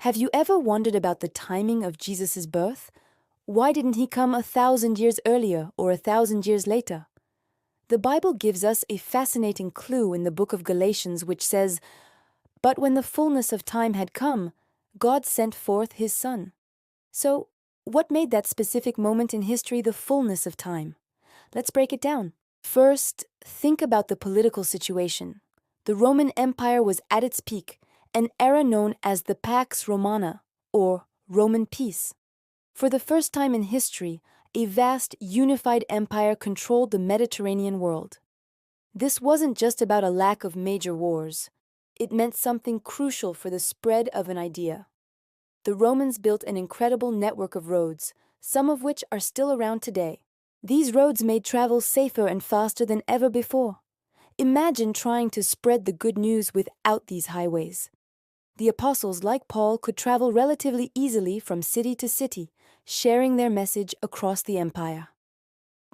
Have you ever wondered about the timing of Jesus' birth? Why didn't he come 1,000 years earlier or 1,000 years later? The Bible gives us a fascinating clue in the book of Galatians, which says, "But when the fullness of time had come, God sent forth his Son." So, what made that specific moment in history the fullness of time? Let's break it down. First, think about the political situation. The Roman Empire was at its peak, an era known as the Pax Romana, or Roman peace. For the first time in history, a vast, unified empire controlled the Mediterranean world. This wasn't just about a lack of major wars. It meant something crucial for the spread of an idea. The Romans built an incredible network of roads, some of which are still around today. These roads made travel safer and faster than ever before. Imagine trying to spread the good news without these highways. The apostles, like Paul, could travel relatively easily from city to city, sharing their message across the empire.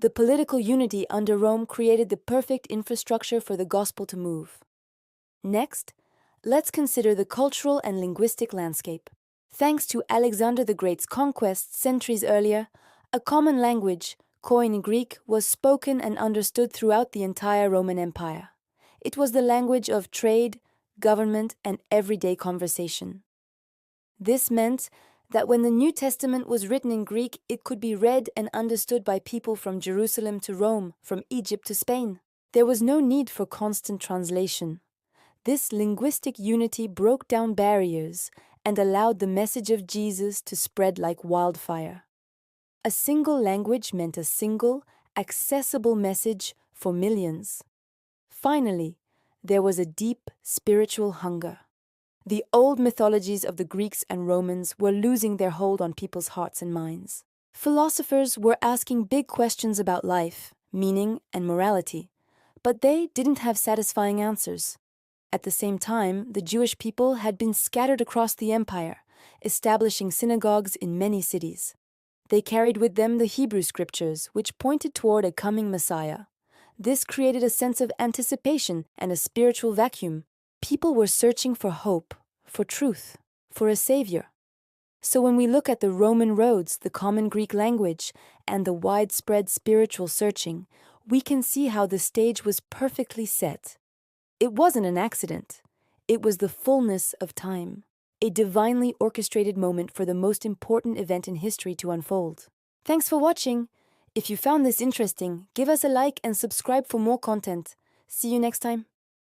The political unity under Rome created the perfect infrastructure for the gospel to move. Next, let's consider the cultural and linguistic landscape. Thanks to Alexander the Great's conquests centuries earlier, a common language, Koine Greek, was spoken and understood throughout the entire Roman Empire. It was the language of trade, government, and everyday conversation. This meant that when the New Testament was written in Greek, it could be read and understood by people from Jerusalem to Rome, from Egypt to Spain. There was no need for constant translation. This linguistic unity broke down barriers and allowed the message of Jesus to spread like wildfire. A single language meant a single, accessible message for millions. Finally, there was a deep spiritual hunger. The old mythologies of the Greeks and Romans were losing their hold on people's hearts and minds. Philosophers were asking big questions about life, meaning, and morality, but they didn't have satisfying answers. At the same time, the Jewish people had been scattered across the empire, establishing synagogues in many cities. They carried with them the Hebrew scriptures, which pointed toward a coming Messiah. This created a sense of anticipation and a spiritual vacuum. People were searching for hope, for truth, for a savior. So when we look at the Roman roads, the common Greek language, and the widespread spiritual searching, we can see how the stage was perfectly set. It wasn't an accident. It was the fullness of time, a divinely orchestrated moment for the most important event in history to unfold. Thanks for watching. If you found this interesting, give us a like and subscribe for more content. See you next time.